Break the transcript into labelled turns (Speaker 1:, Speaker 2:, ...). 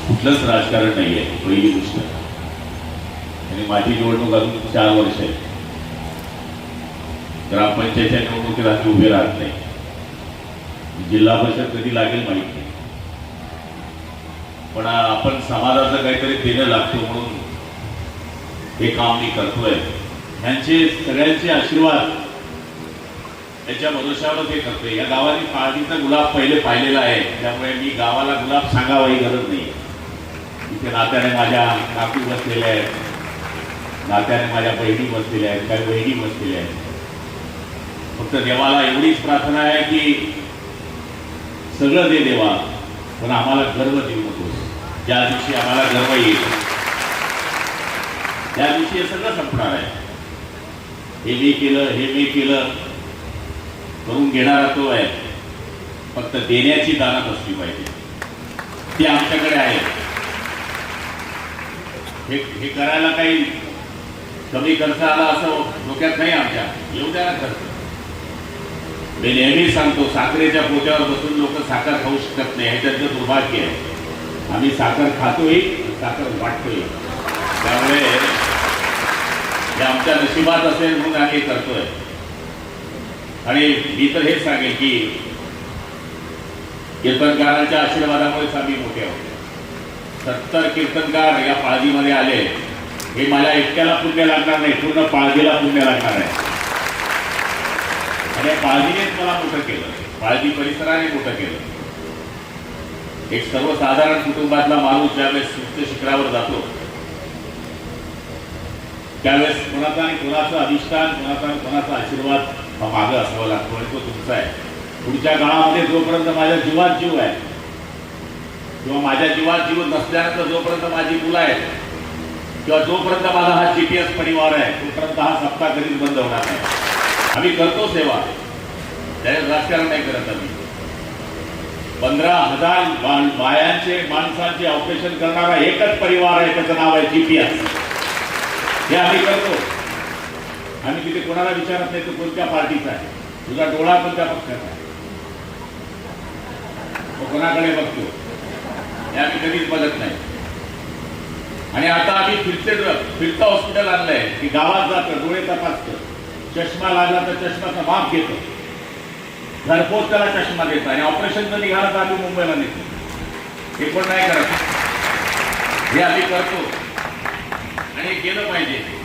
Speaker 1: कुठलंच राजकारण नाही आहे, पहिली गोष्ट. आणि माझी निवडणूक अजून 4 वर्ष आहे. ग्रामपंचायतच्या निवडणुकीत आम्ही उभे राहत नाही. जिल्हा परिषद कधी लागेल माहित नाही, पण आपण समाजाचं काहीतरी देणं लागतो म्हणून हे काम मी करतोय. यांचे सगळ्यांचे आशीर्वाद त्याच्या भरोशावर ते करतोय. या गावाने पाळणीचा गुलाब पहिले पाहिलेला आहे, त्यामुळे मी गावाला गुलाब सांगावाही गरज नाही. इथे नात्याने माझ्या काकू बसलेल्या आहेत, नात्याने माझ्या बहिणी बसलेल्या आहेत, काही बहिणी बसलेल्या आहेत. फक्त देवाला एवढीच प्रार्थना आहे की सगळं दे देवा, पण आम्हाला गर्व देऊ नकोस. ज्या दिवशी आम्हाला गर्व येईल त्या दिवशी हे सगळं संपणार आहे. हे मी केलं, हे मी केलं करून घेणारा तो आहे. फक्त देण्याची दानत असली पाहिजे, ती आमच्याकडे आहे. हे करायला काही कमी खर्च आला असं डोक्यात नाही आमच्या. येऊ द्या खर्च. मी नेहमी सांगतो, साखरेच्या पोत्यावर बसून लोक साखर खाऊ शकत नाही, हे त्यांचं दुर्भाग्य आहे. आम्ही साखर खातोय, साखर वाटतोय. त्यामुळे हे आमच्या नशिबात असेल म्हणून आम्ही करतोय. आणि मी तर हेच सांगेन की कीर्तनकारांच्या आशीर्वादामुळेच आम्ही मोठे आहोत. 70 कीर्तनकार या पाळजीमध्ये आले. हे मला एकट्याला पुण्य लागणार नाही, पूर्ण पाळजीला पुण्य लागणार आहे. आणि पाळजीनेच मला मोठं केलं, पाळजी परिसराने मोठं केलं. एक सर्वसाधारण कुटुंबातला माणूस ज्यावेळेस उच्च शिखरावर जातो त्यावेळेस कोणाचा आणि कोणाचं अधिष्ठान, कोणाचा आणि कोणाचा आशीर्वाद हा मागं असावा लागतो, आणि तो तुमचा आहे. पुढच्या काळामध्ये जोपर्यंत माझ्या जीवात जीव आहे किंवा माझ्या जीवात जीव नसल्यानंतर जोपर्यंत माझी मुलं आहेत किंवा जोपर्यंत माझा हा GPS परिवार आहे तोपर्यंत हा सप्ताह कधीच बंद होणार नाही. आम्ही करतो सेवा, त्याच्यात राजकारण नाही करत. आम्ही 15,000 बायांचे माणसांचे ऑपरेशन करणारा एकच परिवार आहे, त्याचं नाव आहे GPS. हे आम्ही करतो. आम्ही तिथे कोणाला विचारत नाही तो कोणत्या पार्टीचा आहे, तुझा डोळा कोणत्या पक्षाचा आहे, तो कोणाकडे बघतो, हे आम्ही कधीच बघत नाही. आणि आता आम्ही फिरतं हॉस्पिटल आणलंय की गावात जातं, डोळे तपासतं, चष्मा लागला तर चष्माचं माप घेतो, घरपोच त्याला चष्मा देतं, आणि ऑपरेशन जर निघाला तर आम्ही मुंबईला नेतो. हे पण नाही करत, हे आम्ही करतो आणि केलं पाहिजे.